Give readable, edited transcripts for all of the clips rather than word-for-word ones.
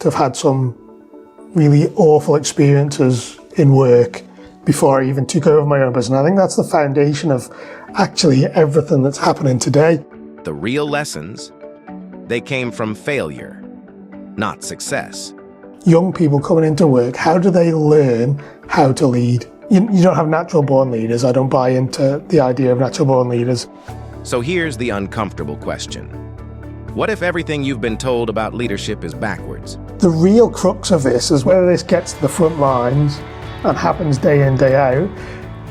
to have had some really awful experiences in work before I even took over my own business. I think that's the foundation of actually everything that's happening today. The real lessons, they came from failure, not success. Young people coming into work, how do they learn how to lead? You don't have natural born leaders. I don't buy into the idea of natural born leaders. So here's the uncomfortable question. What if everything you've been told about leadership is backwards? The real crux of this is whether this gets to the front lines and happens day in, day out,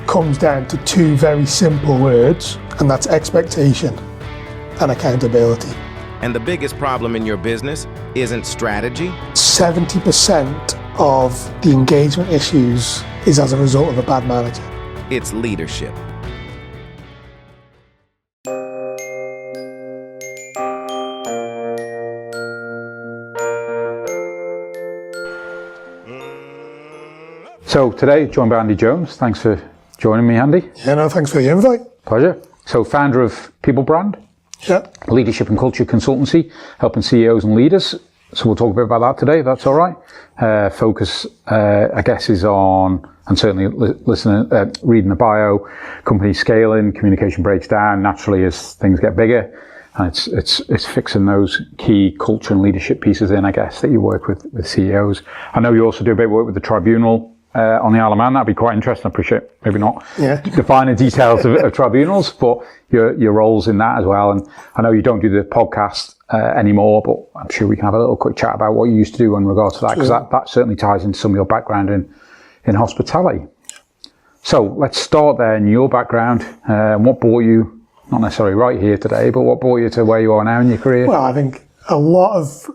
comes down to two very simple words, and that's expectation and accountability. And the biggest problem in your business isn't strategy? 70% of the engagement issues is as a result of a bad manager. It's leadership. So today, joined by Andy Jones. Thanks for joining me, Andy. Yeah, no, thanks for the invite. Pleasure. So founder of PeopleBrand, Yeah. leadership and culture consultancy, helping CEOs and leaders. So we'll talk a bit about that today, if that's all right. Focus, I guess, is on, and certainly reading the bio, company scaling, communication breaks down naturally as things get bigger. And it's fixing those key culture and leadership pieces in, I guess, that you work with CEOs. I know you also do a bit of work with the tribunal on the Isle of Man. That'd be quite interesting. I appreciate maybe not the finer details of tribunals, but your roles in that as well. And I know you don't do the podcast anymore, but I'm sure we can have a little quick chat about what you used to do in regards to that, because that certainly ties into some of your background in hospitality. So let's start there in your background. What brought you, not necessarily right here today, but what brought you to where you are now in your career? Well, I think a lot of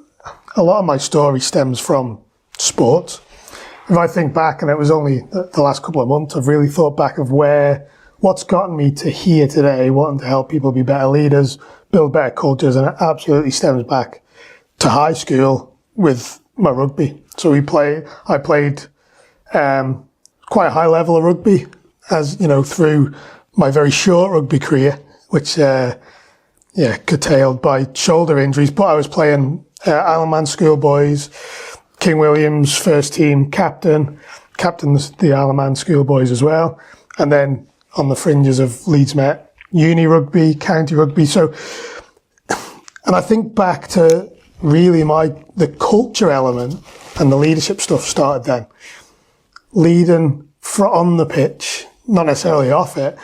my story stems from sport. If I think back, and it was only the last couple of months, I've really thought back of what's gotten me to here today, wanting to help people be better leaders, build better cultures, and it absolutely stems back to high school with my rugby. So I played quite a high level of rugby, as you know, through my very short rugby career, which curtailed by shoulder injuries. But I was playing Isle of Man schoolboys, King William's first team captained the Isle of Man schoolboys as well, and then on the fringes of Leeds Met uni rugby, county rugby. So, and I think back to really the culture element and the leadership stuff started then. Leading on the pitch, not necessarily off it,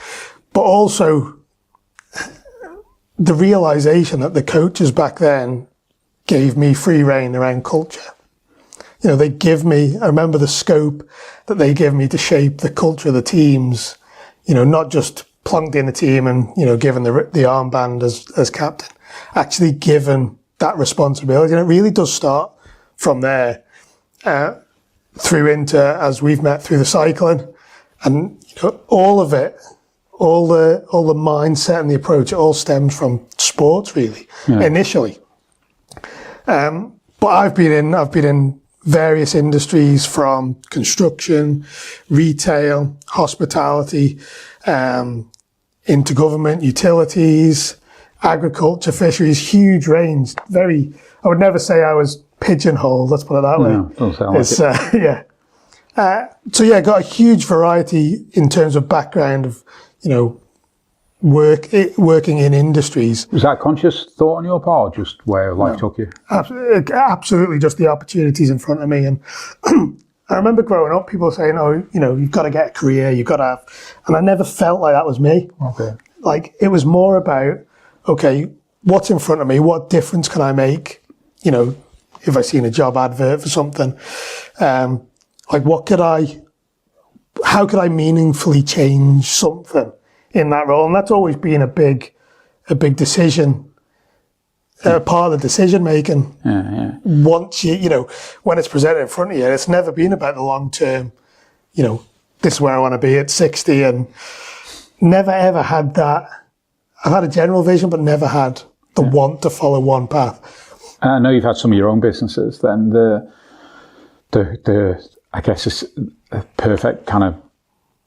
but also the realization that the coaches back then gave me free rein around culture. You know, I remember the scope that they gave me to shape the culture of the teams, you know, not just plunked in a team and, you know, given the armband as captain, actually given that responsibility. And it really does start from there, through into, as we've met, through the cycling, and you know, all of it, all the mindset and the approach, it all stems from sports really, initially. But I've been in various industries, from construction, retail, hospitality, into government, utilities, agriculture, fisheries, huge range. I would never say I was pigeonholed, let's put it that way. No, doesn't sound like it. Got a huge variety in terms of background of, you know, working in industries. Was that conscious thought on your part, or just where life took you? Absolutely, just the opportunities in front of me. And I remember growing up, people saying, "Oh, you know, you've got to get a career, you've got to have," and I never felt like that was me. Okay. Like, it was more about, okay, what's in front of me? What difference can I make? You know, if I seen a job advert for something, how could I meaningfully change something in that role? And that's always been a big decision, part of the decision making. Once you know, when it's presented in front of you, it's never been about the long term, you know, this is where I want to be at 60, and never ever had that. I've had a general vision, but never had the want to follow one path. I know you've had some of your own businesses. Then the I guess it's a perfect kind of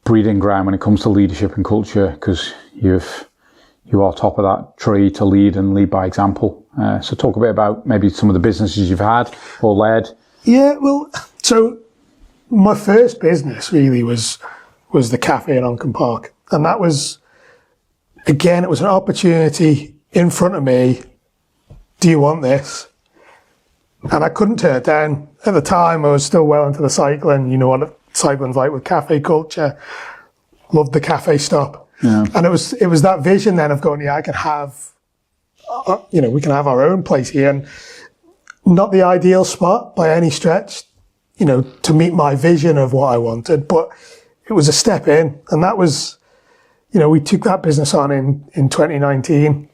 breeding ground when it comes to leadership and culture, because you are top of that tree to lead and lead by example. So talk a bit about maybe some of the businesses you've had or led. Yeah, well, so my first business really was the cafe in Oncombe Park. And that was, again, it was an opportunity in front of me. Do you want this? And I couldn't turn it down. At the time, I was still well into the cycling. You know what cycling's like with cafe culture. Loved the cafe stop. Yeah. And it was that vision then of going, yeah, I can have, we can have our own place here. And not the ideal spot by any stretch, to meet my vision of what I wanted, but it was a step in. And that was, we took that business on in 2019.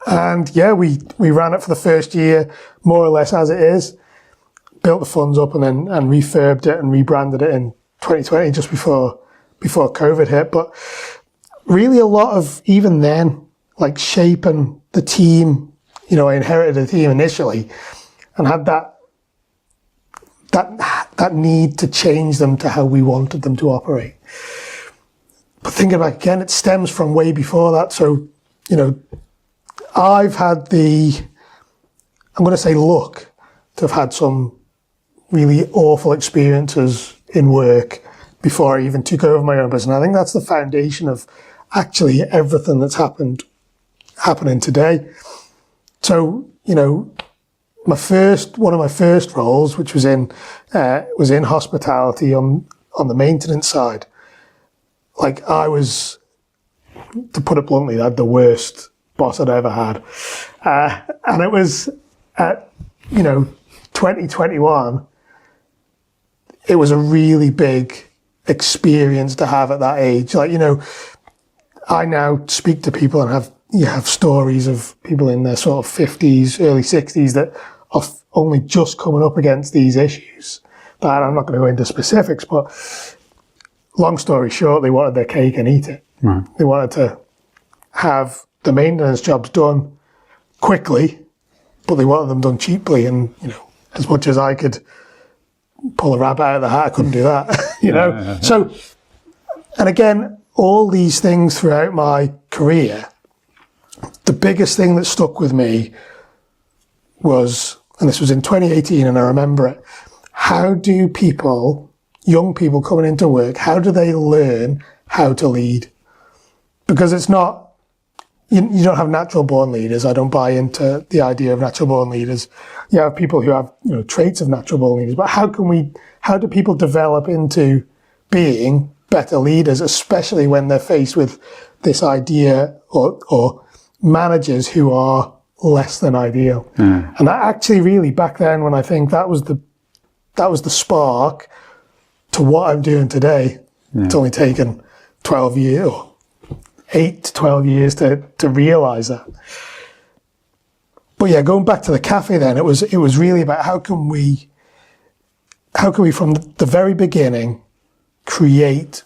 And yeah, we ran it for the first year, more or less as it is, built the funds up and refurbed it and rebranded it in 2020, just before COVID hit. But really a lot of, even then, like shaping the team, I inherited a team initially and had that need to change them to how we wanted them to operate. But thinking about it again, it stems from way before that. So, I've had I'm going to say luck to have had some really awful experiences in work before I even took over my own business. And I think that's the foundation of actually everything that's happening today. So, one of my first roles, which was in hospitality on the maintenance side. Like I was, to put it bluntly, I had the worst boss I'd ever had. And it was at, 2021, it was a really big experience to have at that age. Like, I now speak to people and have stories of people in their sort of 50s, early 60s that are only just coming up against these issues. That I'm not going to go into specifics, but long story short, they wanted their cake and eat it. Right. They wanted to have the maintenance jobs done quickly, but they wanted them done cheaply. And, as much as I could pull a rabbit out of the hat, I couldn't do that, Yeah. So, and again, all these things throughout my career, the biggest thing that stuck with me was, and this was in 2018 and I remember it, how do young people coming into work, how do they learn how to lead? Because it's not, you don't have natural born leaders. I don't buy into the idea of natural born leaders. You have people who have, traits of natural born leaders, but how do people develop into being better leaders, especially when they're faced with this idea or managers who are less than ideal? Mm. And that actually really back then, when I think that was the spark to what I'm doing today. Yeah. It's only taken 12 years, 8 to 12 years to realize that. But yeah, going back to the cafe then, it was really about how can we from the very beginning create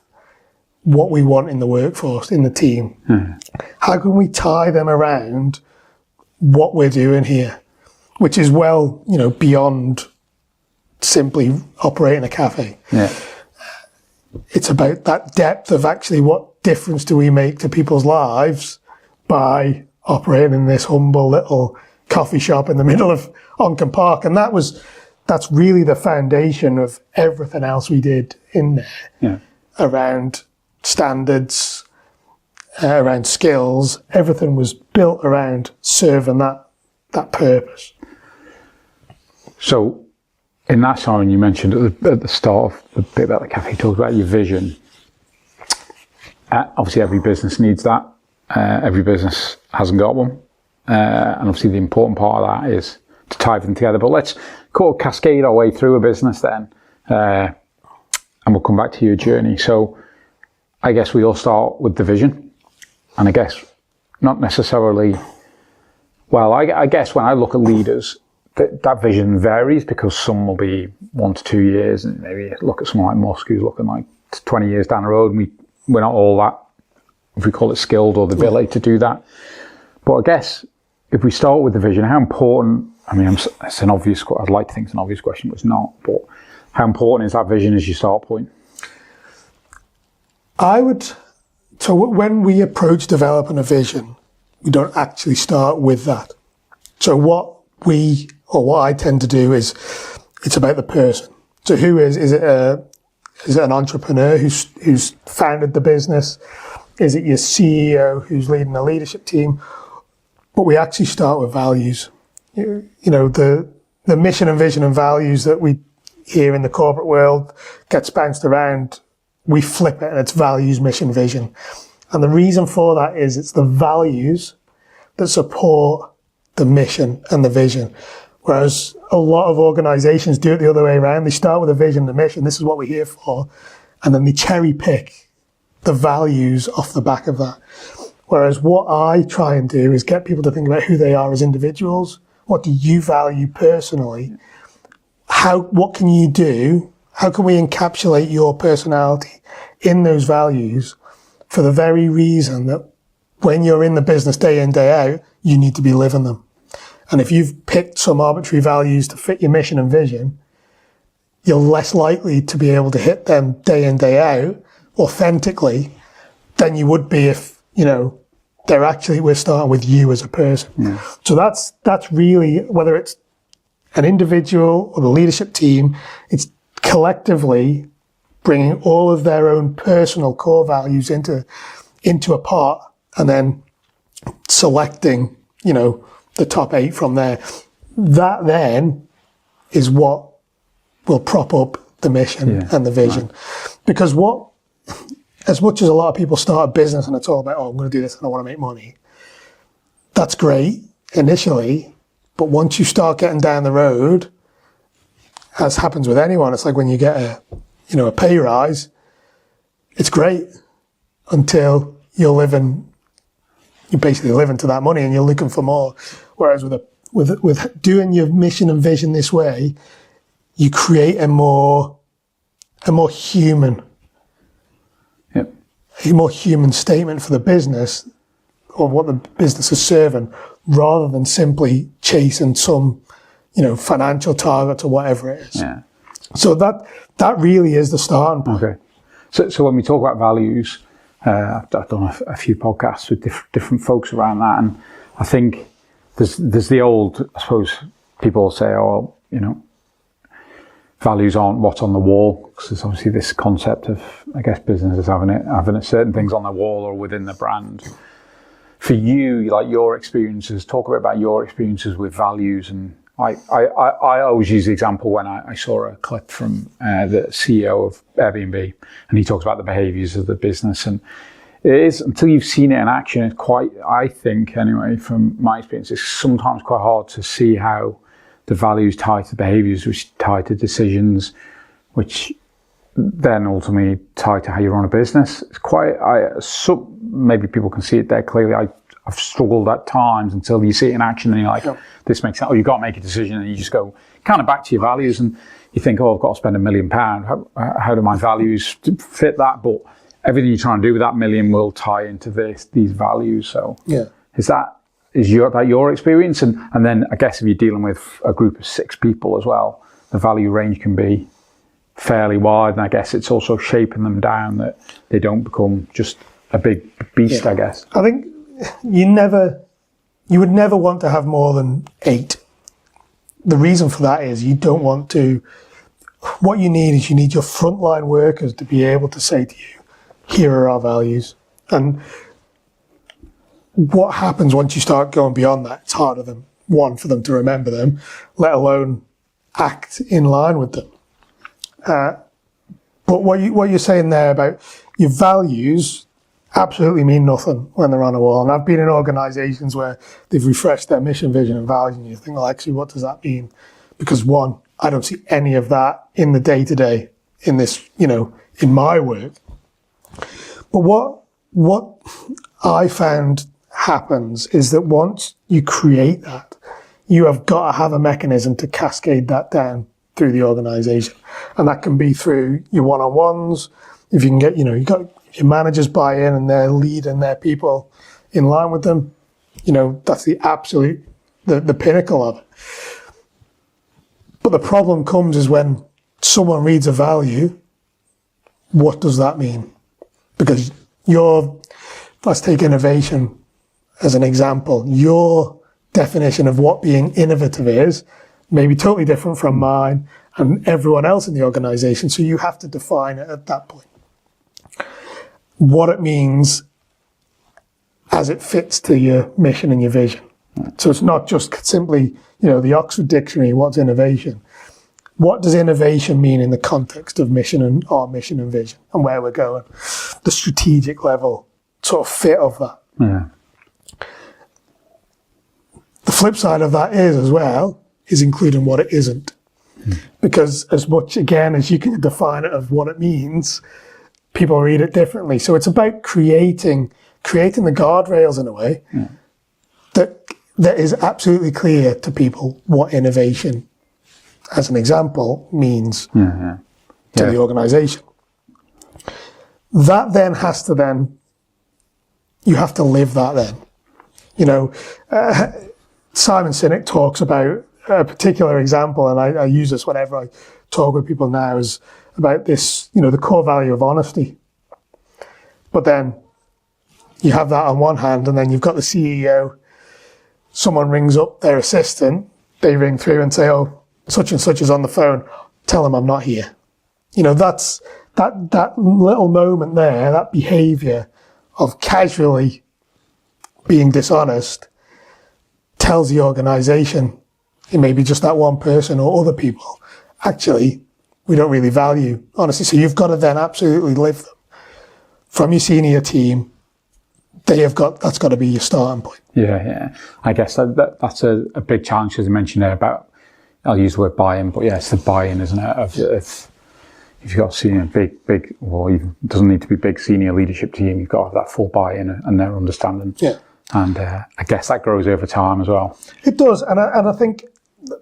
what we want in the workforce, in the team. Mm. How can we tie them around what we're doing here, which is beyond simply operating a cafe. Yeah. It's about that depth of actually what difference do we make to people's lives by operating in this humble little coffee shop in the middle of Oncombe Park. And that's really the foundation of everything else we did in there. Yeah. Around standards, around skills. Everything was built around serving that purpose. So, in that, Simon, you mentioned at the start of the bit about the cafe, you talked about your vision. Obviously, every business needs that. Every business hasn't got one. And obviously, the important part of that is to tie them together. But let's cascade our way through a business then. And we'll come back to your journey. So, I guess we all start with the vision. And I guess not necessarily... Well, I guess when I look at leaders... That vision varies because some will be 1 to 2 years, and maybe look at someone like Musk who's looking like 20 years down the road, and we're not all that, if we call it skilled or the ability to do that. But I guess if we start with the vision, how important, it's an obvious, I'd like to think it's an obvious question, but it's not, but how important is that vision as your start point? So when we approach developing a vision, we don't actually start with that. So what I tend to do is, it's about the person. So who is it an entrepreneur who's founded the business? Is it your CEO who's leading the leadership team? But we actually start with values. You know, the mission and vision and values that we hear in the corporate world gets bounced around. We flip it and it's values, mission, vision. And the reason for that is it's the values that support the mission and the vision. Whereas a lot of organizations do it the other way around. They start with a vision and a mission. This is what we're here for. And then they cherry pick the values off the back of that. Whereas what I try and do is get people to think about who they are as individuals. What do you value personally? What can you do? How can we encapsulate your personality in those values for the very reason that when you're in the business day in, day out, you need to be living them. And if you've picked some arbitrary values to fit your mission and vision, you're less likely to be able to hit them day in, day out authentically than you would be if, you know, we're starting with you as a person. Yeah. So that's really, whether it's an individual or the leadership team, it's collectively bringing all of their own personal core values into a pot and then selecting, you know, the top 8 from there. That then is what will prop up the mission and the vision. Right. Because as much as a lot of people start a business and it's all about, I'm going to do this and I want to make money, that's great initially, but once you start getting down the road, as happens with anyone, it's like when you get a pay rise, it's great until you're basically living to that money and you're looking for more. Whereas with doing your mission and vision this way, you create a more human, a more human statement for the business of what the business is serving, rather than simply chasing some, financial target or whatever it is. Yeah. So that really is the starting point. Okay. So when we talk about values, I've done a few podcasts with different folks around that, and I think there's the old, I suppose people say, values aren't what's on the wall, because there's obviously this concept of, I guess, businesses having certain things on the wall or within the brand. For you, like your experiences, talk a bit about your experiences with values. And I always use the example when I saw a clip from the CEO of Airbnb, and he talks about the behaviours of the business. And it is, until you've seen it in action, it's quite, I think anyway, from my experience, it's sometimes quite hard to see how the values tie to behaviours, which tie to decisions, which then ultimately tie to how you run a business. It's quite, maybe people can see it there clearly. I've struggled at times until you see it in action and you're like, this makes sense. Or you've got to make a decision and you just go kind of back to your values and you think, I've got to spend £1 million. How do my values fit that? But everything you're trying to do with that million will tie into these values. So is that your experience? And then I guess if you're dealing with a group of 6 people as well, the value range can be fairly wide, and I guess it's also shaping them down that they don't become just a big beast, I guess. I think you would never want to have more than 8. The reason for that is you don't want to, what you need is you need your frontline workers to be able to say to you, here are our values. And what happens once you start going beyond that, it's harder than for them to remember them, let alone act in line with them. But what you're saying there about your values absolutely mean nothing when they're on a wall. And I've been in organisations where they've refreshed their mission, vision and values, and you think, well, actually, what does that mean? Because one, I don't see any of that in the day-to-day in this, in my work. But what I found happens is that once you create that, you have got to have a mechanism to cascade that down through the organisation. And that can be through your one-on-ones. If you can get, you got your managers buy in and they're leading their people in line with them, that's the absolute, the pinnacle of it. But the problem comes is when someone reads a value, what does that mean? Because let's take innovation as an example. Your definition of what being innovative is may be totally different from mine and everyone else in the organization. So you have to define it at that point. What it means as it fits to your mission and your vision. So it's not just simply, the Oxford Dictionary, what's innovation? What does innovation mean in the context of mission and our mission and vision and where we're going? The strategic level sort of fit of that. Yeah. The flip side of that is including what it isn't. Because as much, again, as you can define it of what it means, people read it differently. So it's about creating the guardrails in a way that is absolutely clear to people what innovation, as an example, means to the organization. That then has to you have to live that then. Simon Sinek talks about a particular example, and I use this whenever I talk with people now, is about this, the core value of honesty. But then you have that on one hand, and then you've got the CEO, someone rings up their assistant, they ring through and say, oh, such and such is on the phone, tell them I'm not here. That's that little moment there, that behavior of casually being dishonest tells the organization, it may be just that one person or other people, actually, we don't really value honesty. So you've got to then absolutely live them. From your senior team, that's got to be your starting point. Yeah. I guess that's a big challenge, as I mentioned there, about, I'll use the word buy-in, but it's the buy-in, isn't it? If you've got senior, big, well, even doesn't need to be big senior leadership team, you've got to have that full buy-in and their understanding. Yeah. And I guess that grows over time as well. It does, and I think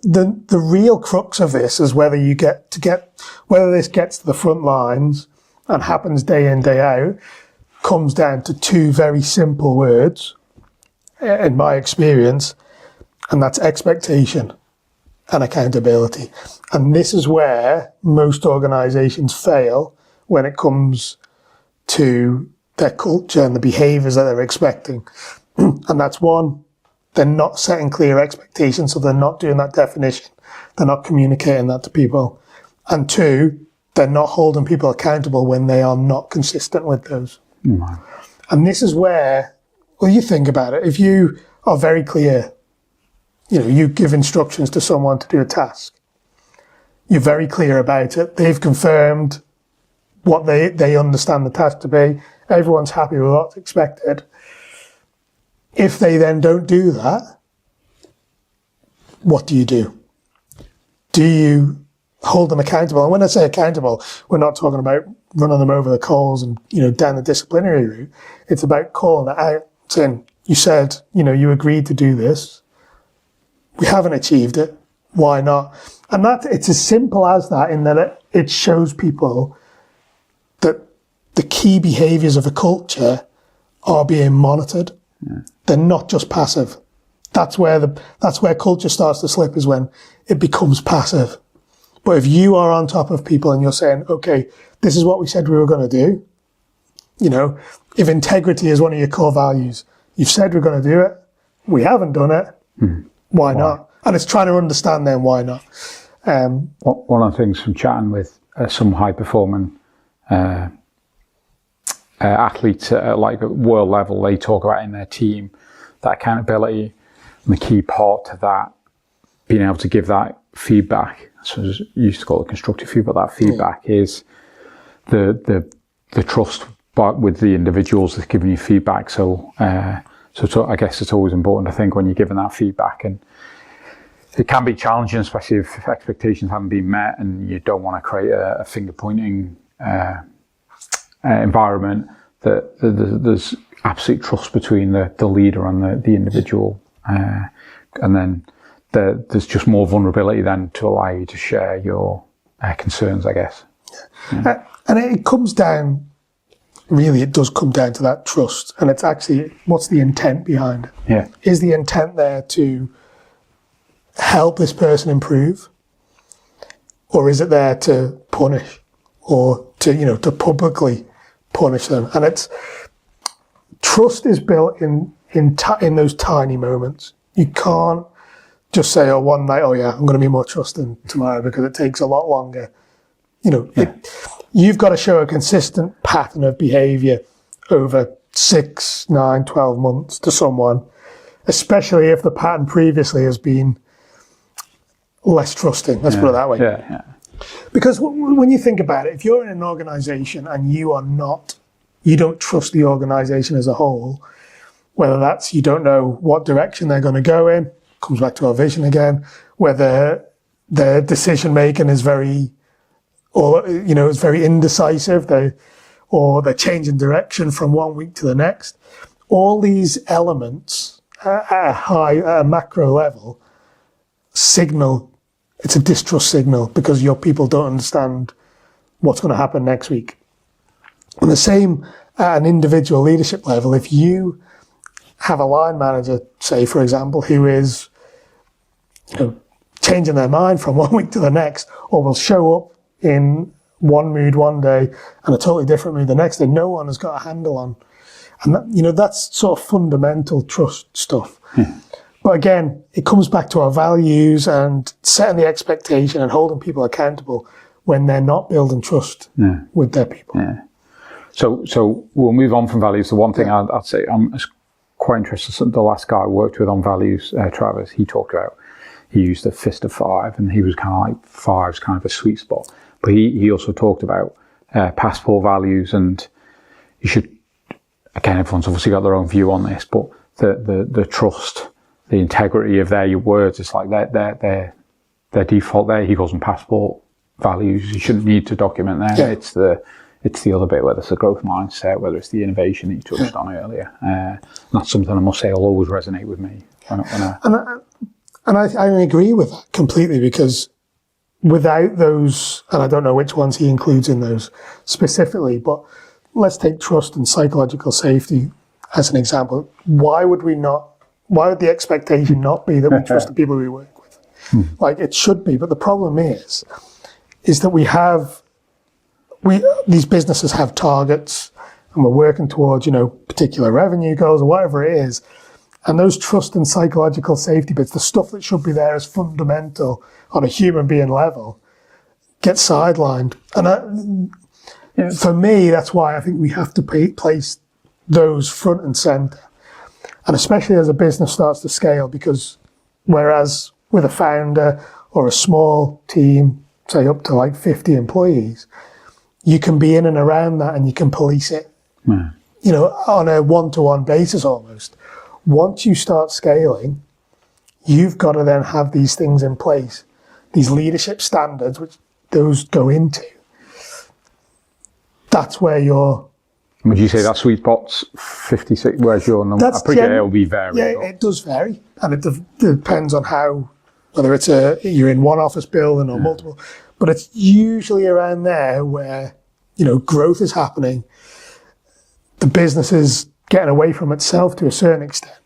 the real crux of this is whether this gets to the front lines and happens day in, day out, comes down to two very simple words, in my experience, and that's expectation and accountability. And this is where most organizations fail when it comes to their culture and the behaviors that they're expecting. And that's one, they're not setting clear expectations, so they're not doing that definition. They're not communicating that to people. And two, they're not holding people accountable when they are not consistent with those. Mm. And this is where, well, you think about it. If you are very clear, you give instructions to someone to do a task. You're very clear about it. They've confirmed what they understand the task to be. Everyone's happy with what's expected. If they then don't do that, what do? Do you hold them accountable? And when I say accountable, we're not talking about running them over the coals and, down the disciplinary route. It's about calling it out, saying, you said, you agreed to do this. We haven't achieved it. Why not? And it's as simple as that, in that it shows people that the key behaviors of a culture are being monitored. Yeah. They're not just passive. That's where culture starts to slip, is when it becomes passive. But if you are on top of people and you're saying, okay, this is what we said we were going to do, if integrity is one of your core values, you've said we're going to do it, we haven't done it, why not? And it's trying to understand then why not. One of the things from chatting with some high-performing athletes at like world level, they talk about in their team that accountability, and the key part to that, being able to give that feedback. So you used to call it constructive feedback. That feedback is the trust, but with the individuals that's giving you feedback. So I guess it's always important, I think, when you're giving that feedback, and it can be challenging, especially if expectations haven't been met, and you don't want to create a finger pointing environment. That there's absolute trust between the leader and the individual, and then there's just more vulnerability then to allow you to share your concerns, I guess. Yeah. And it comes down, really, it does come down to that trust, and it's actually, what's the intent behind it? Yeah. Is the intent there to help this person improve, or is it there to punish, or to publicly punish them? And trust is built in those tiny moments. You can't just say, oh, one night, oh yeah, I'm going to be more trusting tomorrow, because it takes a lot longer. You know, you've got to show a consistent pattern of behaviour over 6, 9, 12 months to someone, especially if the pattern previously has been less trusting. Let's put it that way. Yeah. Because when you think about it, if you're in an organisation and you don't trust the organisation as a whole, whether that's you don't know what direction they're going to go in, comes back to our vision again, whether their decision making is very indecisive, or they're changing direction from one week to the next. All these elements at a macro level signal, it's a distrust signal, because your people don't understand what's going to happen next week. And the same at an individual leadership level, if you have a line manager, say, for example, who is changing their mind from one week to the next, or will show up in one mood one day and a totally different mood the next day, no one has got a handle on. And that, that's sort of fundamental trust stuff. But again, it comes back to our values and setting the expectation and holding people accountable when they're not building trust with their people. Yeah. So we'll move on from values. The one thing I'd say, I'm quite interested, the last guy I worked with on values, Travis, he talked about, he used a fist of 5, and he was kind of like 5's kind of a sweet spot. But he also talked about passport values, and you should, again, everyone's obviously got their own view on this, but the trust, the integrity of your words, it's like their default there. He calls them passport values. You shouldn't need to document them. Yeah. It's the other bit, whether it's the growth mindset, whether it's the innovation that you touched on earlier. That's something I must say will always resonate with me. And I agree with that completely, because without those, and I don't know which ones he includes in those specifically, but let's take trust and psychological safety as an example. Why would the expectation not be that we trust the people we work with? Like, it should be, but the problem is that these businesses have targets, and we're working towards, particular revenue goals or whatever it is. And those trust and psychological safety bits, the stuff that should be there as fundamental on a human being level, gets sidelined. And for me, that's why I think we have to place those front and center. And especially as a business starts to scale, because whereas with a founder or a small team, say up to like 50 employees, you can be in and around that and you can police it, on a one-to-one basis almost. Once you start scaling, you've got to then have these things in place, these leadership standards, which those go into. That's where you're... Would you say that sweet spot's 56? Where's your number? I appreciate it'll be varied. Yeah, it does vary. And it depends on whether it's you're in one office building or multiple. But it's usually around there where, growth is happening. The business is getting away from itself to a certain extent.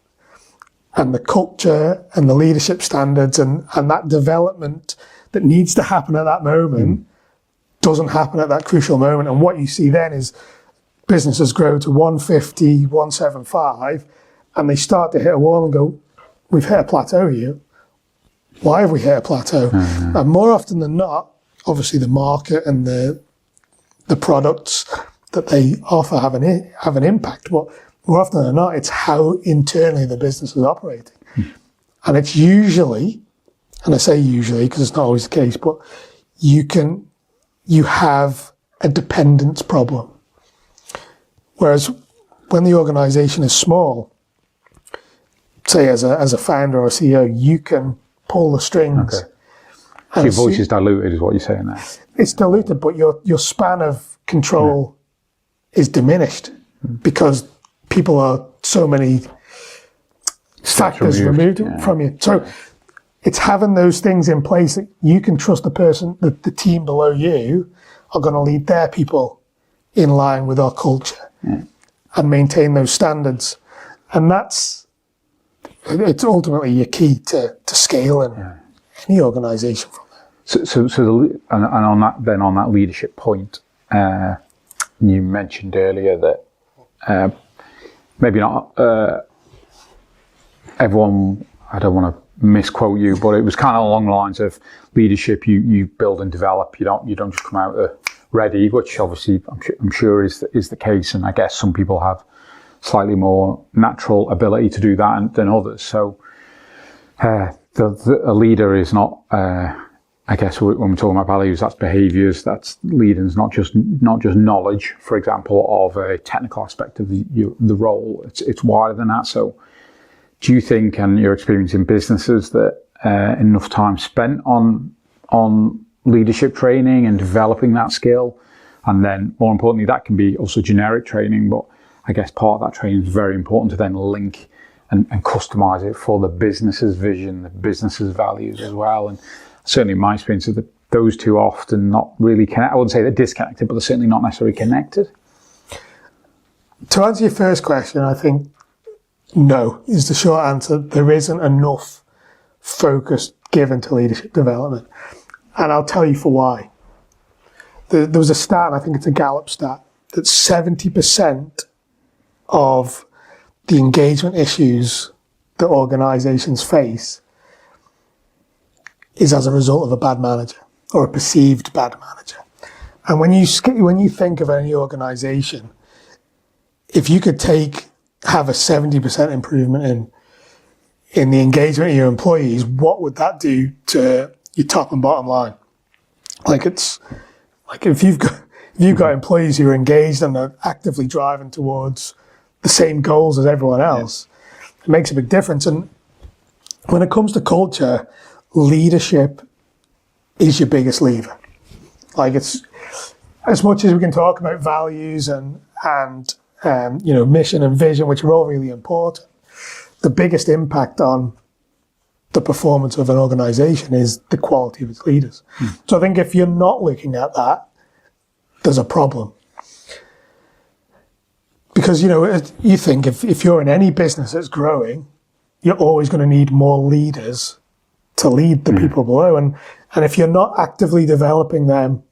And the culture and the leadership standards and that development that needs to happen at that moment doesn't happen at that crucial moment. And what you see then is businesses grow to 150, 175, and they start to hit a wall and go, we've hit a plateau here. Why have we hit a plateau? And more often than not, obviously the market and the products that they offer have an impact, but more often than not, it's how internally the business is operating. And it's usually, and I say usually because it's not always the case, but you have a dependence problem. Whereas when the organization is small, say as a founder or a CEO, you can pull the strings. Okay. So your voice is diluted, is what you're saying there. It's diluted, but your span of control is diminished because people are so many factors removed from you. So it's having those things in place that you can trust the person, that the team below you are going to lead their people in line with our culture and maintain those standards. And it's ultimately your key to scale in any organisation from there. So on that leadership point, you mentioned earlier that maybe not everyone I don't want to misquote you, but it was kind of along the lines of leadership. You build and develop. You don't just come out ready, which obviously I'm sure is the case. And I guess some people have slightly more natural ability to do that than others. So a leader is not. I guess when we're talking about values, that's behaviours, that's leading, not just knowledge, for example, of a technical aspect of the role. It's wider than that. So do you think, and your experience in businesses, that enough time spent on leadership training and developing that skill, and then more importantly, that can be also generic training, but I guess part of that training is very important to then link and customise it for the business's vision, the business's values as well. And certainly in my experience is that those two are often not really connected. I wouldn't say they're disconnected, but they're certainly not necessarily connected. To answer your first question, I think no is the short answer. There isn't enough focus given to leadership development. And I'll tell you for why. There was a stat, and I think it's a Gallup stat, that 70% of the engagement issues that organisations face is as a result of a bad manager or a perceived bad manager. And when you think of any organisation, if you could have a 70% improvement in the engagement of your employees, what would that do to your top and bottom line? If you've got employees who are engaged and are actively driving towards the same goals as everyone else, it makes a big difference. And when it comes to culture, leadership is your biggest lever. It's as much as we can talk about values and mission and vision, which are all really important. The biggest impact on the performance of an organisation is the quality of its leaders. So I think if you're not looking at that, there's a problem. Because you think if you're in any business that's growing, you're always going to need more leaders to lead the people below. And if you're not actively developing them,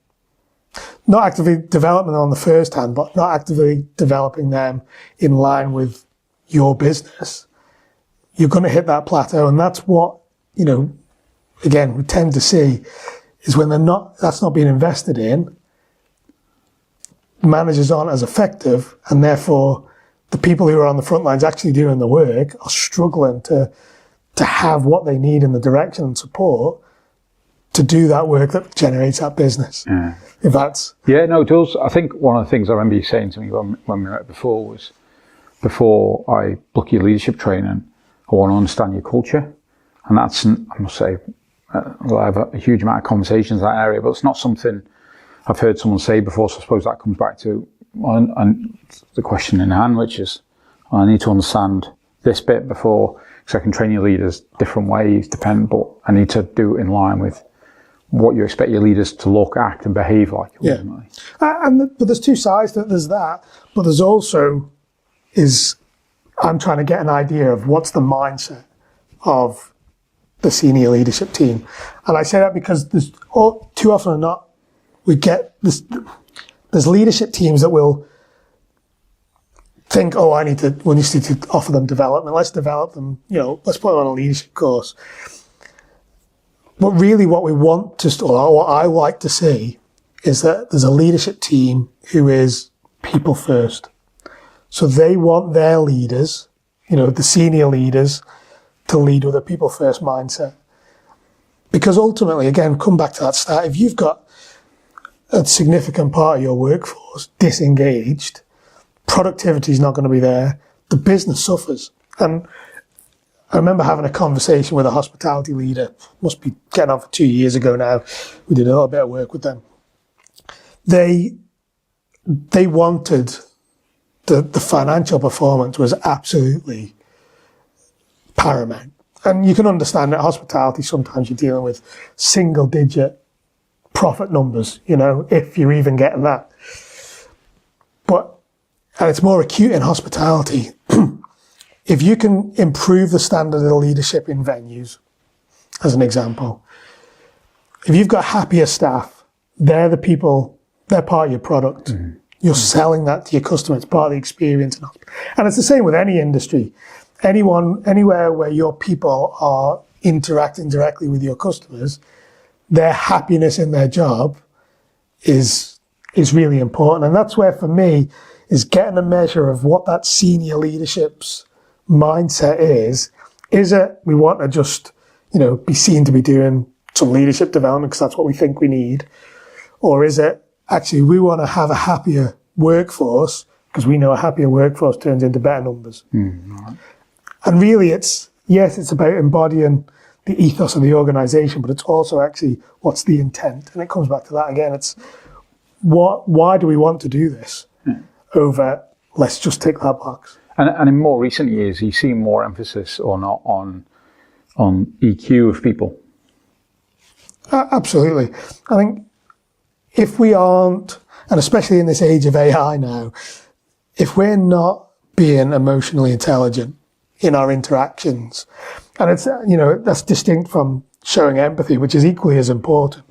not actively developing them on the first hand, but not actively developing them in line with your business, you're going to hit that plateau. And that's what, again, we tend to see is when that's not being invested in, managers aren't as effective, and therefore the people who are on the front lines actually doing the work are struggling to have what they need in the direction and support to do that work that generates that business. Yeah. If that's... Yeah, no, it does. I think one of the things I remember you saying to me when we met before was, before I book your leadership training, I want to understand your culture. And that's, I must say, I have a huge amount of conversations in that area, but it's not something I've heard someone say before, so I suppose that comes back to and the question in hand, which is, I need to understand this bit before, because I can train your leaders different ways, but I need to do it in line with what you expect your leaders to look, act and behave like. Ultimately. But there's two sides to it. There's that, but there's also I'm trying to get an idea of what's the mindset of the senior leadership team. And I say that because too often or not, we get this, there's leadership teams that will think, we need to offer them development. Let's develop them, let's put them on a leadership course. But really what we want or what I like to see is that there's a leadership team who is people first. So they want their leaders, the senior leaders, to lead with a people first mindset. Because ultimately, again, come back to that start, if you've got a significant part of your workforce disengaged, productivity is not going to be there, the business suffers. And I remember having a conversation with a hospitality leader, must be getting on for 2 years ago now. We did a little bit of work with them. They wanted the financial performance was absolutely paramount. And you can understand that hospitality, sometimes you're dealing with single digit profit numbers, if you're even getting that. And it's more acute in hospitality. If you can improve the standard of leadership in venues, as an example, if you've got happier staff, they're the people, they're part of your product. You're selling that to your customer. It's part of the experience. And it's the same with any industry. anywhere where your people are interacting directly with your customers, their happiness in their job is really important. And that's where, for me, is getting a measure of what that senior leadership's mindset is. Is it we want to just, be seen to be doing some leadership development because that's what we think we need? Or is it actually we want to have a happier workforce because we know a happier workforce turns into better numbers? Right. And really it's about embodying the ethos of the organisation, but it's also actually what's the intent. And it comes back to that again. It's why do we want to do this over let's just tick that box. And in more recent years, you see more emphasis or not on EQ of people. Absolutely. I think if we aren't, and especially in this age of AI now, if we're not being emotionally intelligent in our interactions, and it's, that's distinct from showing empathy, which is equally as important.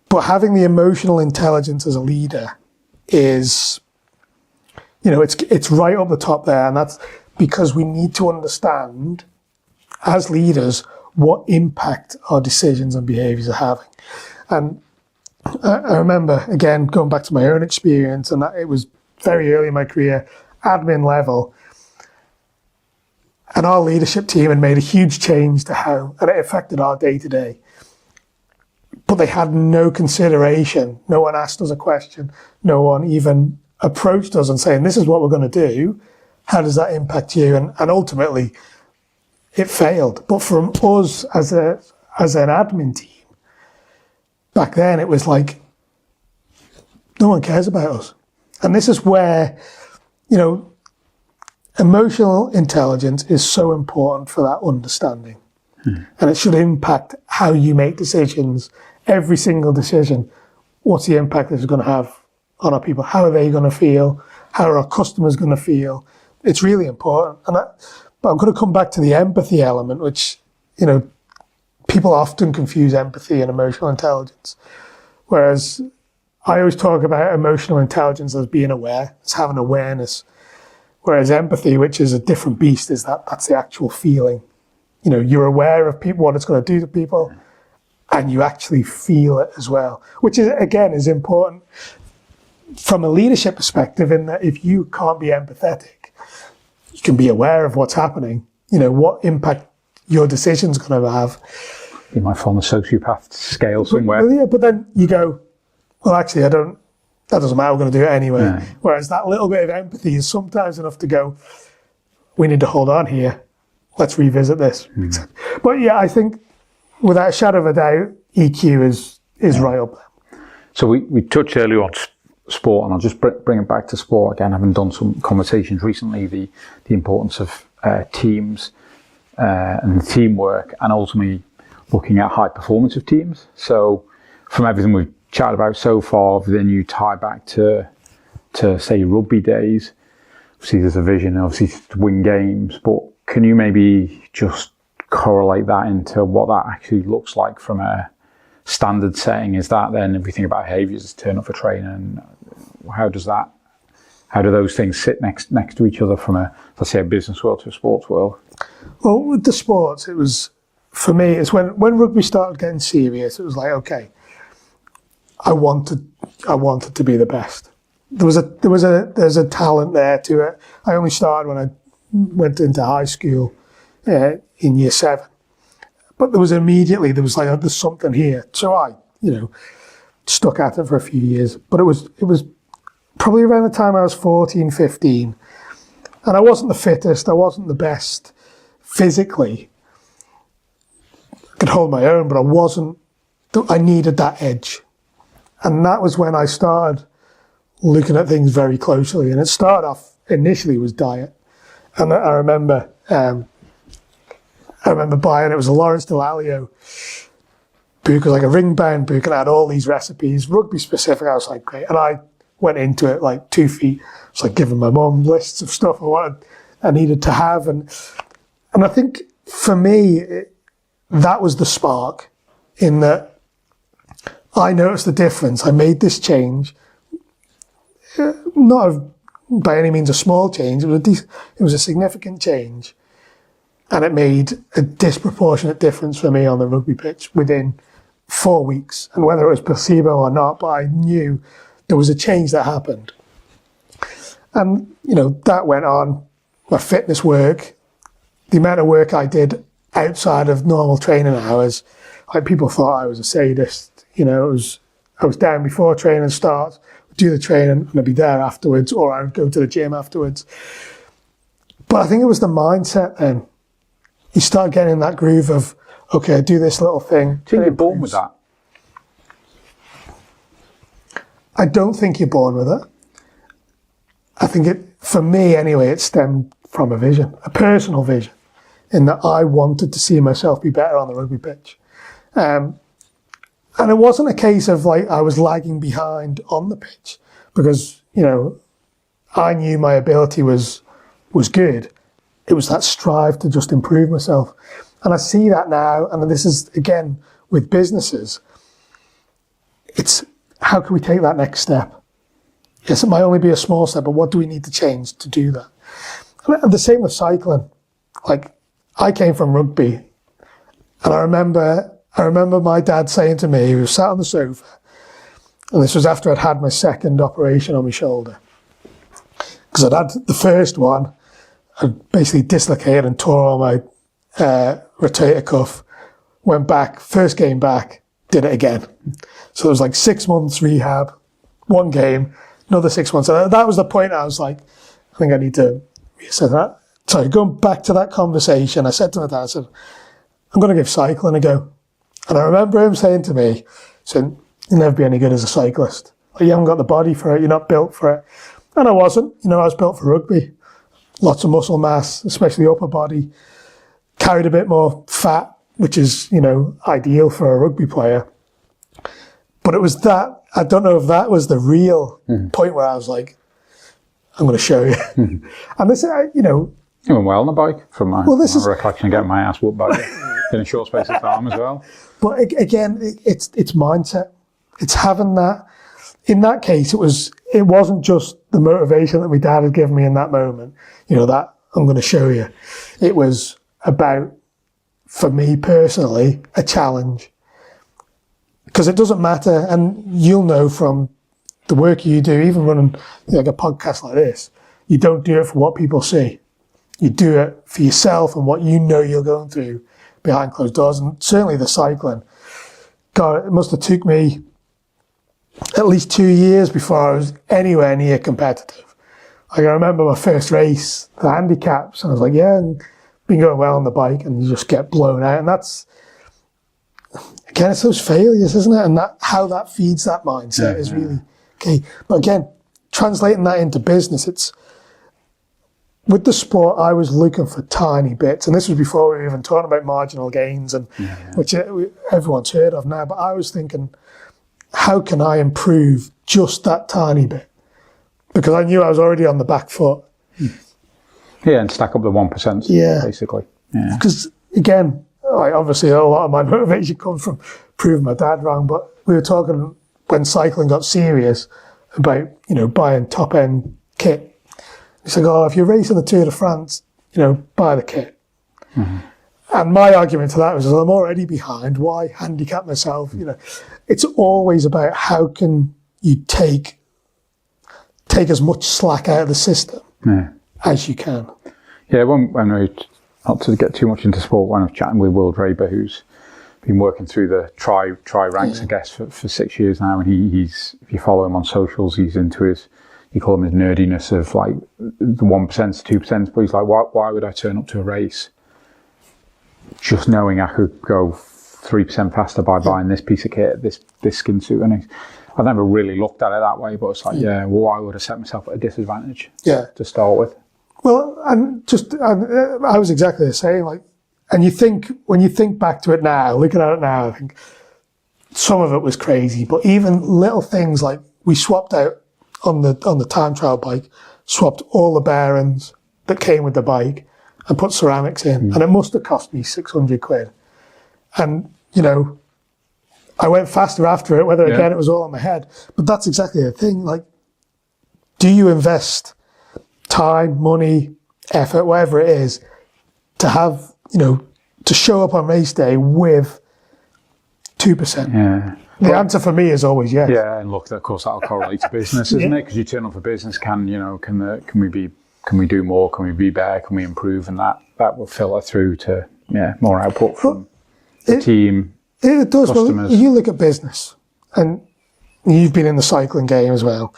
But having the emotional intelligence as a leader is, it's right up the top there. And that's because we need to understand as leaders what impact our decisions and behaviors are having. And I remember, again, going back to my own experience, and it was very early in my career, admin level, and our leadership team had made a huge change to how, and it affected our day-to-day. But they had no consideration. No one asked us a question. No one even approached us and saying, this is what we're going to do. How does that impact you? And ultimately, it failed. But from us as an admin team, back then it was like, no one cares about us. And this is where, emotional intelligence is so important for that understanding. And it should impact how you make decisions. Every single decision, what's the impact it's going to have on our people? How are they going to feel? How are our customers going to feel? It's really important. But I'm going to come back to the empathy element, which, people often confuse empathy and emotional intelligence. Whereas I always talk about emotional intelligence as being aware, as having awareness. Whereas empathy, which is a different beast, is that's the actual feeling. You're aware of people, what it's going to do to people, and you actually feel it as well, which is, again, is important from a leadership perspective, in that if you can't be empathetic, you can be aware of what's happening, what impact your decision's going to have. You might fall on the sociopath scale somewhere. But then you go, well, actually, that doesn't matter, we're going to do it anyway. Yeah. Whereas that little bit of empathy is sometimes enough to go, we need to hold on here. Let's revisit this. But yeah, I think without a shadow of a doubt, EQ is right up there. So we touched earlier on sport, and I'll just bring it back to sport again. Having done some conversations recently, the importance of teams and teamwork, and ultimately looking at high performance of teams. So from everything we've chatted about so far, then you tie back to say rugby days. Obviously, there's a vision, obviously, to win games, but can you maybe just correlate that into what that actually looks like from a standard setting? Is that then, if we think about behaviours, turn up for training, and how do those things sit next to each other from let's say, a business world to a sports world? Well, with the sports, it was, for me, it's when rugby started getting serious, it was like, okay, I wanted to be the best. There's a talent there to it. I only started when I went into high school in year 7, but there's something here. So I, stuck at it for a few years. But it was probably around the time I was 14, 15, and I wasn't the fittest. I wasn't the best physically. I could hold my own, but I needed that edge. And that was when I started looking at things very closely. And it started off initially was diet. And I remember buying, it was a Lawrence Delalio book. It was like a ring-bound book, and it had all these recipes, rugby specific. I was like, great. And I went into it like 2 feet. I was like giving my mum lists of stuff I needed to have. And I think for me, that was the spark, in that I noticed the difference. I made this change, not by any means a small change. It was a significant change, and it made a disproportionate difference for me on the rugby pitch within 4 weeks. And whether it was placebo or not, but I knew there was a change that happened. And, that went on. My fitness work, the amount of work I did outside of normal training hours, like people thought I was a sadist. I was down before training starts, do the training, and I'd be there afterwards, or I would go to the gym afterwards. But I think it was the mindset then. You start getting in that groove of, okay, I do this little thing. Do you think you're born with that? I don't think you're born with it. I think for me anyway, it stemmed from a vision, a personal vision, in that I wanted to see myself be better on the rugby pitch. And it wasn't a case of like I was lagging behind on the pitch, because, I knew my ability was good. It was that strive to just improve myself. And I see that now, and this is, again, with businesses, it's how can we take that next step? Yes, it might only be a small step, but what do we need to change to do that? And the same with cycling. Like, I came from rugby, and I remember my dad saying to me, he was sat on the sofa, and this was after I'd had my second operation on my shoulder. Because I'd had the first one, I'd basically dislocated and tore all my rotator cuff, went back, first game back, did it again. So there was like 6 months rehab, one game, another 6 months. And that was the point I was like, I think I need to reassess that. So going back to that conversation, I said to my dad, I said, I'm going to give cycling a go. And I remember him saying to me, saying, you'll never be any good as a cyclist. Like, you haven't got the body for it, you're not built for it. And I wasn't. I was built for rugby. Lots of muscle mass, especially upper body. Carried a bit more fat, which is, ideal for a rugby player. But it was that, I don't know if that was the real point where I was like, I'm going to show you. And this, You went well on the bike, from my recollection of getting my ass whooped by in a short space of time as well. But again, it's mindset. It's having that. In that case, it wasn't just the motivation that my dad had given me in that moment, that I'm going to show you. It was about, for me personally, a challenge. Because it doesn't matter, and you'll know from the work you do, even running like a podcast like this, you don't do it for what people see. You do it for yourself and what you're going through behind closed doors. And certainly the cycling, God, it must have took me at least 2 years before I was anywhere near competitive. Like, I remember my first race, the handicaps, and I was like, yeah, and been going well on the bike, and you just get blown out. And that's, again, it's those failures, isn't it? And how that feeds that mindset is really key. But again, translating that into business, with the sport, I was looking for tiny bits, and this was before we were even talking about marginal gains, and which everyone's heard of now. But I was thinking, how can I improve just that tiny bit? Because I knew I was already on the back foot. Yeah, and stack up the 1%, basically. Yeah. Because again, obviously a lot of my motivation comes from proving my dad wrong, but we were talking when cycling got serious about, buying top end kit. He's like, oh, if you're racing the Tour de France, buy the kit. And my argument to that was, I'm already behind. Why handicap myself? It's always about how can you take as much slack out of the system as you can. Yeah, when we, not to get too much into sport, when I was chatting with Will Draper, who's been working through the try ranks, I guess, for 6 years now, and he's, if you follow him on socials, he's into his, you call him his nerdiness of like the 1%, 2%, but he's like, why would I turn up to a race just knowing I could go 3% faster by buying this piece of kit, this skin suit? And I never really looked at it that way, but it's like, why would I set myself at a disadvantage to start with? Well, I was exactly the same. Like, and when you think back to it now, looking at it now, I think some of it was crazy, but even little things like we swapped out on the time trial bike, swapped all the bearings that came with the bike and put ceramics in. And it must have cost me 600 quid. And, I went faster after it, whether again it was all in my head. But that's exactly the thing. Like, do you invest time, money, effort, whatever it is, to have, to show up on race day with 2%? Yeah. The answer for me is always yes. Yeah, and look, of course, that'll correlate to business, isn't it? Because you turn up for business, can we do more? Can we be better? Can we improve? And that will filter through to more output from the team. It does. Customers. Well, you look at business, and you've been in the cycling game as well.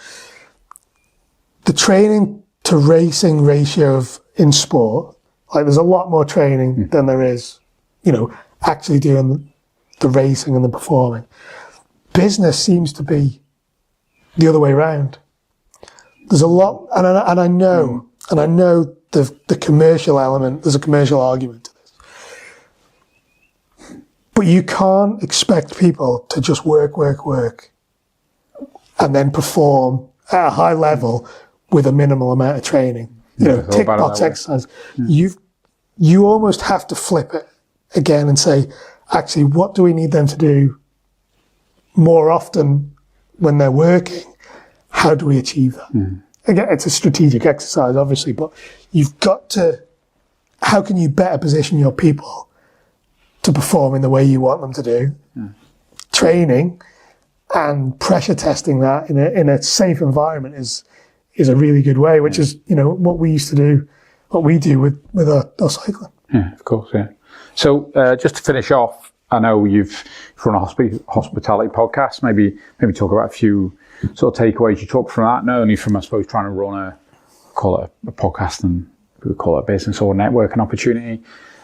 The training to racing ratio in sport, like there's a lot more training than there is, actually doing the racing and the performing. Business seems to be the other way around. There's a lot, and I know the commercial element. There's a commercial argument to this, but you can't expect people to just work, and then perform at a high level with a minimal amount of training. Tick box exercise. You almost have to flip it again and say, actually, what do we need them to do more often when they're working? How do we achieve that? Again, it's a strategic exercise, obviously, but you've got to, how can you better position your people to perform in the way you want them to do? Training and pressure testing that in a safe environment is a really good way, which is, what we used to do, what we do with our cycling. Yeah, of course, yeah. So just to finish off, I know you've run a hospitality podcast. Maybe talk about a few sort of takeaways you took from that, not only from, I suppose, trying to run call it a podcast, and we would call it a business or a networking opportunity,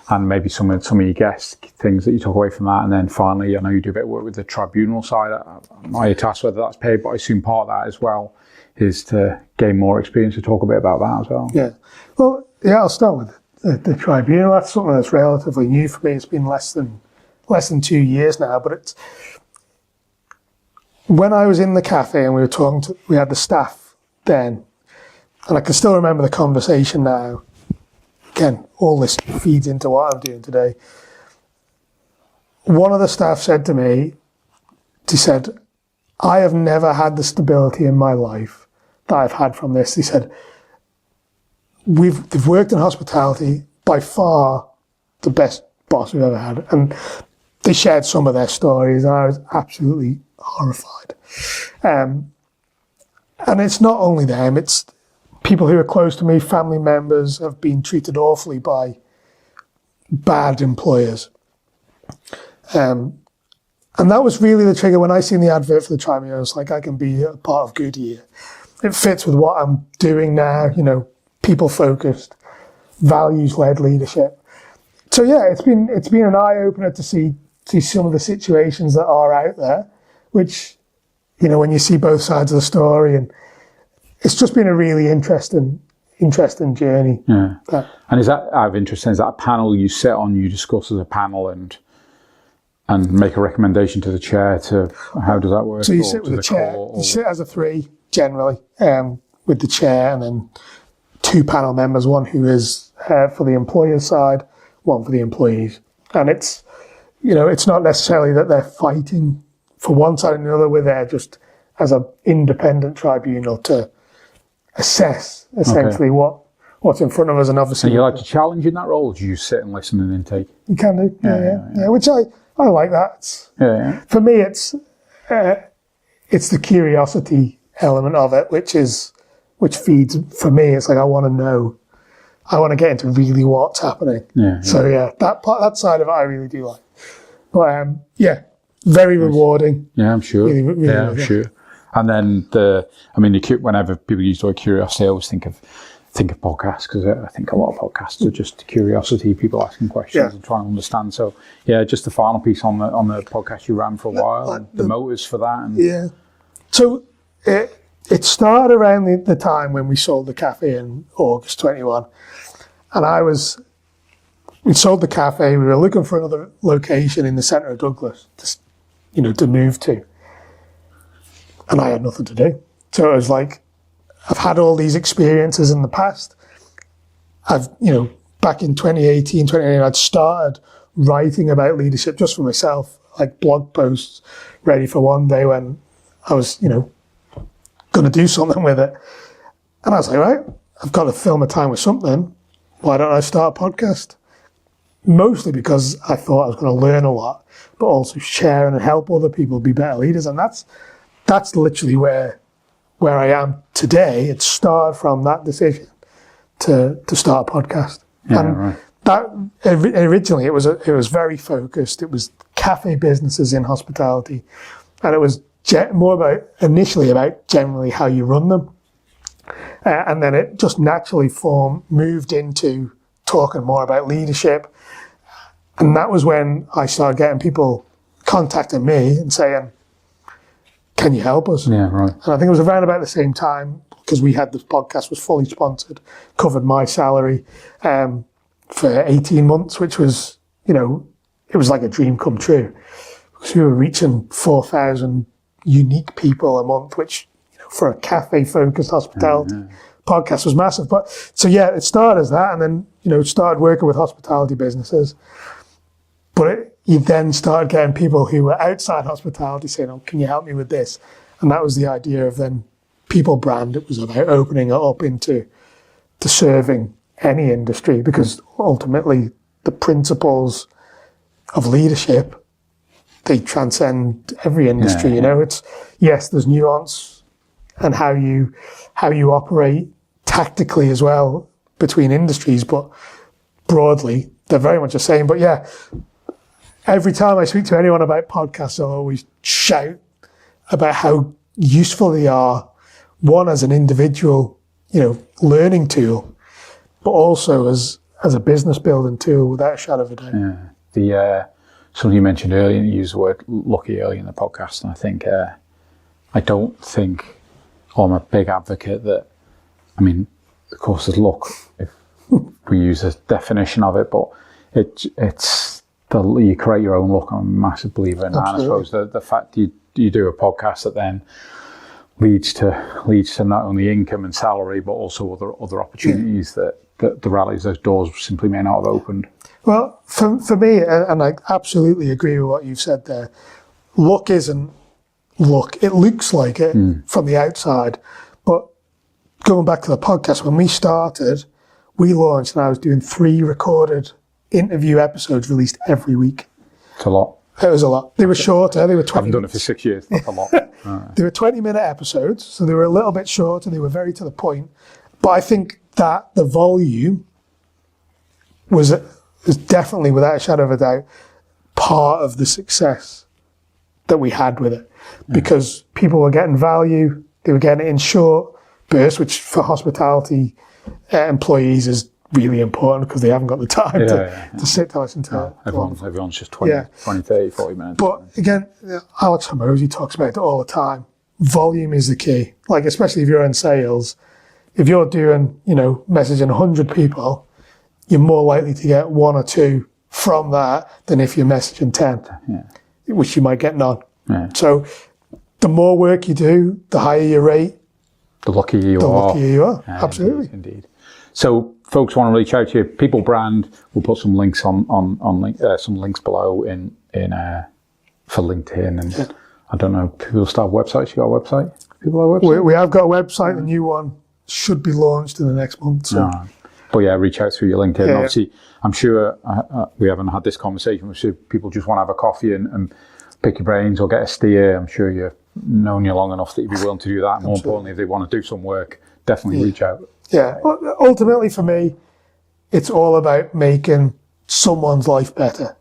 and maybe some of your guests, things that you took away from that. And then finally, I know you do a bit of work with the tribunal side. I'm not to ask whether that's paid, but I assume part of that as well is to gain more experience. To talk a bit about that as well. Yeah. Well, I'll start with the tribunal. That's something that's relatively new for me. It's been less than 2 years now, but it's when I was in the cafe and we had the staff then, and I can still remember the conversation now. Again, all this feeds into what I'm doing today. One of the staff said to me, he said, I have never had the stability in my life that I've had from this. He said, they've worked in hospitality, by far the best boss we've ever had. And they shared some of their stories, and I was absolutely horrified. And it's not only them, it's people who are close to me, family members, have been treated awfully by bad employers. And that was really the trigger. When I seen the advert for the tribunal, I was like, I can be a part of good here. It fits with what I'm doing now, people-focused, values-led leadership. So yeah, it's been an eye-opener to see some of the situations that are out there, which, when you see both sides of the story, and it's just been a really interesting journey. Yeah. And is that, out of interest, is that a panel you sit on, you discuss as a panel and make a recommendation to the chair to, how does that work? So you sit with the chair, you sit as a 3 generally, with the chair, and then 2 panel members, one who is for the employer's side, one for the employees. And it's, it's not necessarily that they're fighting for one side or the other, we're there just as an independent tribunal to assess essentially what's in front of us. And obviously, and you like to challenge in that role, or do you sit and listen and intake? You can do, yeah. Which I like that. For me, it's the curiosity element of it, which feeds for me. It's like I want to know, I want to get into really what's happening. So that side of it I really do like. But very rewarding. Yeah, I'm sure. Really I'm sure. And then whenever people use the word curiosity, I always think of podcasts, because I think a lot of podcasts are just curiosity, people asking questions and trying to understand. So just the final piece on the podcast you ran for a while, and the motives for that. So it started around the time when we sold the cafe in August 21, and we sold the cafe. We were looking for another location in the centre of Douglas, to move to, and I had nothing to do. So it was like, I've had all these experiences in the past. Back in 2018, I'd started writing about leadership just for myself, like blog posts ready for one day when I was, going to do something with it. And I was like, right, I've got to fill my time with something. Why don't I start a podcast? Mostly because I thought I was going to learn a lot, but also share and help other people be better leaders. And that's literally where I am today. It started from that decision to start a podcast. Yeah, and right. that originally it was very focused. It was cafe businesses in hospitality, and it was initially about generally how you run them, and then it just naturally moved into talking more about leadership. And that was when I started getting people contacting me and saying, can you help us? Yeah, right. And I think it was around about the same time, because we had this podcast was fully sponsored, covered my salary for 18 months, which was, it was like a dream come true. Because we were reaching 4,000 unique people a month, which for a cafe-focused hospitality podcast was massive. But so yeah, it started as that, and then started working with hospitality businesses. But you then started getting people who were outside hospitality saying, "Oh, can you help me with this?" And that was the idea of then PeopleBrand. It was about opening it up into serving any industry, because ultimately the principles of leadership, they transcend every industry. It's, yes, there's nuance and how you operate tactically as well between industries, but broadly they're very much the same. But yeah, every time I speak to anyone about podcasts, I'll always shout about how useful they are, one as an individual, learning tool, but also as a business building tool, without a shadow of a doubt. Yeah. The something you mentioned earlier, you used the word lucky early in the podcast, and I think I don't think, or I'm a big advocate that, of course there's luck if we use a definition of it, but it's you create your own luck. I'm a massive believer in that. And I suppose the fact you do a podcast that then leads to not only income and salary, but also other opportunities that the rallies, those doors simply may not have opened. Well, for me, and I absolutely agree with what you've said there, luck isn't luck. It looks like it from the outside, but going back to the podcast, when we started, we launched and I was doing 3 recorded interview episodes released every week. It's a lot. It was a lot. They were shorter. They were 20 I haven't done it for 6 years. That's a lot. Right. They were 20-minute episodes, so they were a little bit shorter. They were very to the point. But I think that the volume was definitely, without a shadow of a doubt, part of the success that we had with it. Because people were getting value. They were getting it in short bursts, which for hospitality employees is really important, because they haven't got the time to sit to listen to it. Everyone's just 20, 30, 40 minutes. But again, Alex Hormozy talks about it all the time. Volume is the key. Like, especially if you're in sales, if you're doing, messaging 100 people, you're more likely to get 1 or 2 from that than if you're messaging 10, which you might get none. Yeah. So the more work you do, the higher your rate, the luckier you are. Yeah, absolutely. Indeed. So folks want to reach out to you, PeopleBrand. We'll put some links on some links below in for LinkedIn, and I don't know, people still have websites. You got a website? People have a website? We have got a website. The new one should be launched in the next month. So. But yeah, reach out through your LinkedIn. Yeah, obviously, I'm sure we haven't had this conversation. I'm sure people just want to have a coffee and pick your brains or get a steer. I'm sure you've known you long enough that you'd be willing to do that. More importantly, if they want to do some work, definitely reach out. Yeah, ultimately for me, it's all about making someone's life better.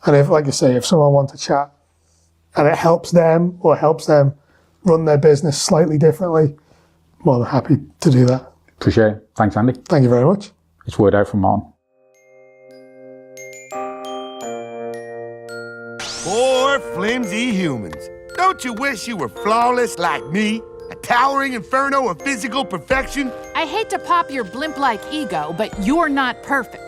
And if, like I say, if someone wants to chat and it helps them or helps them run their business slightly differently, more than happy to do that. Appreciate it. Thanks, Andy. Thank you very much. It's word out from Martin. Poor flimsy humans. Don't you wish you were flawless like me? A towering inferno of physical perfection? I hate to pop your blimp-like ego, but you're not perfect.